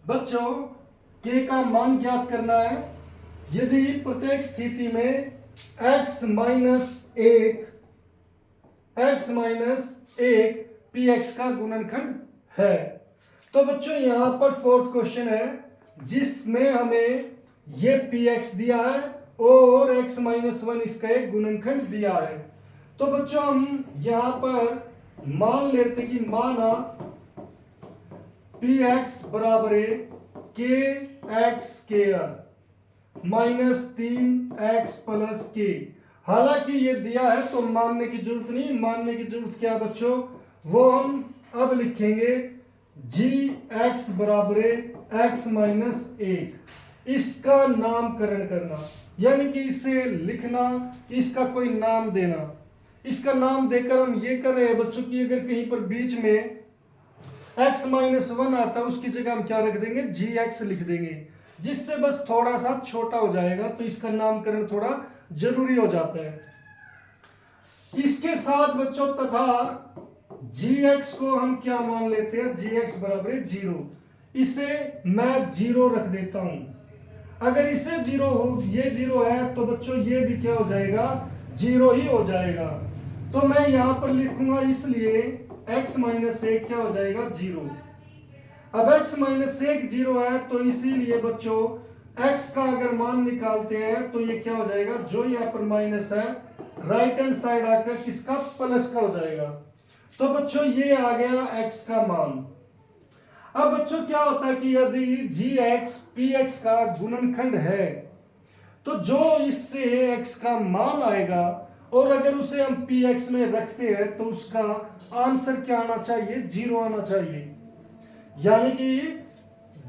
बच्चों k का मान ज्ञात करना है। यदि प्रत्येक स्थिति में x माइनस एक px का गुणनखंड है, तो बच्चों यहां पर फोर्थ क्वेश्चन है जिसमें हमें ये px दिया है और x माइनस वन इसका एक गुणनखंड दिया है। तो बच्चों हम यहां पर मान लेते कि माना px बराबर है के x square minus 3x plus के। हालांकि ये दिया है तो मानने की जरूरत नहीं, मानने की जरूरत क्या बच्चों, वो हम अब लिखेंगे जी एक्स बराबर एक्स माइनस एक। इसका नामकरण करना यानी कि इसे लिखना, इसका कोई नाम देना। इसका नाम देकर हम ये कर रहे हैं बच्चों की अगर कहीं पर बीच में x माइनस वन आता है उसकी जगह हम क्या रख देंगे, जी एक्स लिख देंगे, जिससे बस थोड़ा सा छोटा हो जाएगा तो इसका नामकरण थोड़ा जरूरी हो जाता है। इसके साथ बच्चों तथा जी एक्स को हम क्या मान लेते हैं, जी एक्स बराबर है जीरो। इसे मैं जीरो रख देता हूं। अगर इसे जीरो हो, ये जीरो है तो बच्चों ये भी क्या हो जाएगा, जीरो ही हो जाएगा। तो मैं यहां पर लिखूंगा इसलिए x माइनस एक क्या हो जाएगा, जीरो। अब x माइनस एक जीरो है तो इसीलिए बच्चों x का अगर मान निकालते हैं तो ये क्या हो जाएगा, जो यहाँ पर माइनस है राइट हैंड साइड आकर किसका, प्लस का हो जाएगा। तो बच्चों ये आ गया x का मान। अब बच्चों क्या होता है कि यदि जी एक्स पी एक्स का गुणनखंड है तो जो इससे x का मान आएगा और अगर उसे हम px में रखते हैं तो उसका आंसर क्या आना चाहिए, जीरो आना चाहिए। यानी कि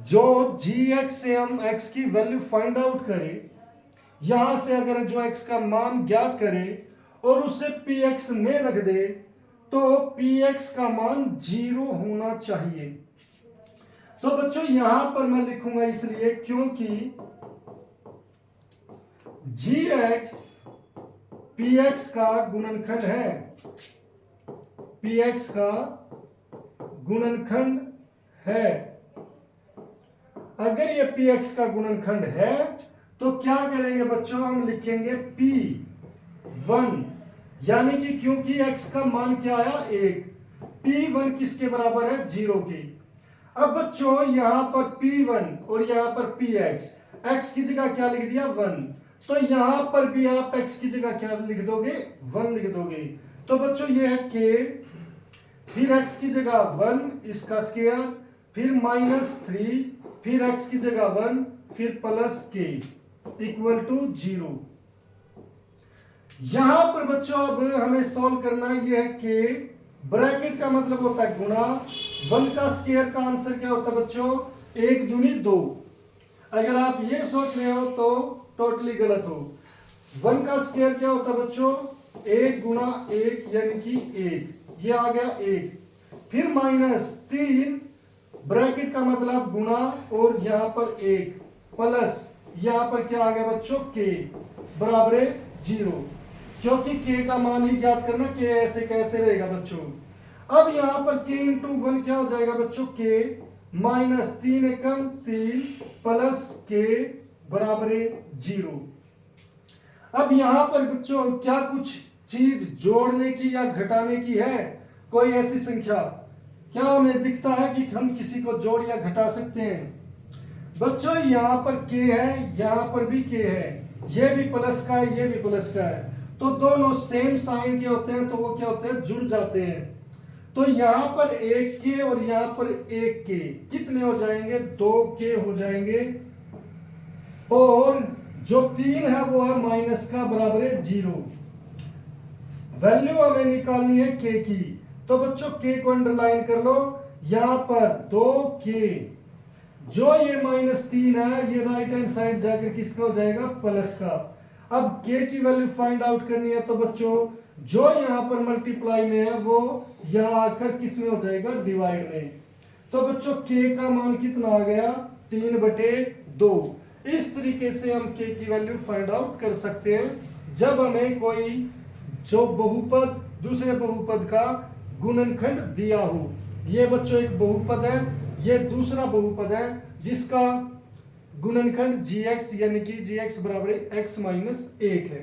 जो gx से हम x की वैल्यू फाइंड आउट करें, यहां से अगर जो x का मान ज्ञात करें और उसे px में रख दे तो px का मान जीरो होना चाहिए। तो बच्चों यहां पर मैं लिखूंगा इसलिए क्योंकि gx px का गुणनखंड है, px का गुणनखंड है। अगर ये px का गुणनखंड है तो क्या करेंगे बच्चों, हम लिखेंगे p1 यानी कि क्योंकि x का मान क्या आया, एक, p1 किसके बराबर है, जीरो के। अब बच्चों यहां पर p1 और यहां पर px, x की जगह क्या लिख दिया, 1, तो यहां पर भी आप x की जगह क्या लिख दोगे, 1 लिख दोगे। तो बच्चों ये है k, फिर x की जगह 1 इसका स्क्वायर, फिर -3, फिर x की जगह 1, फिर प्लस k इक्वल टू 0। यहां पर बच्चों अब हमें सॉल्व करना है, ये है k, ब्रैकेट का मतलब होता है गुणा, 1 का स्क्वायर का आंसर क्या होता है बच्चों, 1 दूनी 2। अगर आप ये सोच रहे हो तो टोटली गलत हो। 1 का स्क्वायर क्या होता है बच्चों, 1 गुणा 1 यानी कि 1, ये आ गया 1, फिर -3 ब्रैकेट का मतलब गुणा और यहां पर 1 प्लस यहां पर क्या आ गया बच्चों, k बराबर 0, क्योंकि k का मान ही ज्ञात करना, k ऐसे कैसे रहेगा बच्चों। अब यहां पर k इंटू 1 क्या हो जाएगा बच्चों, k -3 एकम 3 प्लस k बराबर 0। अब यहां पर बच्चों क्या कुछ चीज जोड़ने की या घटाने की है, कोई ऐसी संख्या क्या हमें दिखता है कि हम किसी को जोड़ या घटा सकते हैं। बच्चों यहां पर k है, यहां पर भी k है, ये भी प्लस का है, ये भी प्लस का है, तो दोनों सेम साइन के होते हैं तो वो क्या होते हैं, जुड़ जाते हैं। तो यहां पर 1k और यहां पर 1k कितने हो जाएंगे, 2k हो जाएंगे, और जो 3 है वो है माइनस का बराबर है 0। वैल्यू हमें निकालनी है k की, तो बच्चों k को अंडरलाइन कर लो, यहां पर 2k, जो ये -3 है ये राइट हैंड साइड जाकर किसका हो जाएगा, प्लस का। अब k की वैल्यू फाइंड आउट करनी है तो बच्चों जो यहां पर मल्टीप्लाई में है वो यहां आकर किस में हो जाएगा, डिवाइड में। तो बच्चों k का मान कितना आ गया, 3/2। इस तरीके से हम k की वैल्यू फाइंड आउट कर सकते हैं जब हमें कोई जो बहुपद दूसरे बहुपद का गुणनखंड दिया हो। ये बच्चों एक बहुपद है ये दूसरा बहुपद है जिसका गुणनखंड जी एक्स यानी कि जी एक्स बराबर एक्स माइनस 1 है।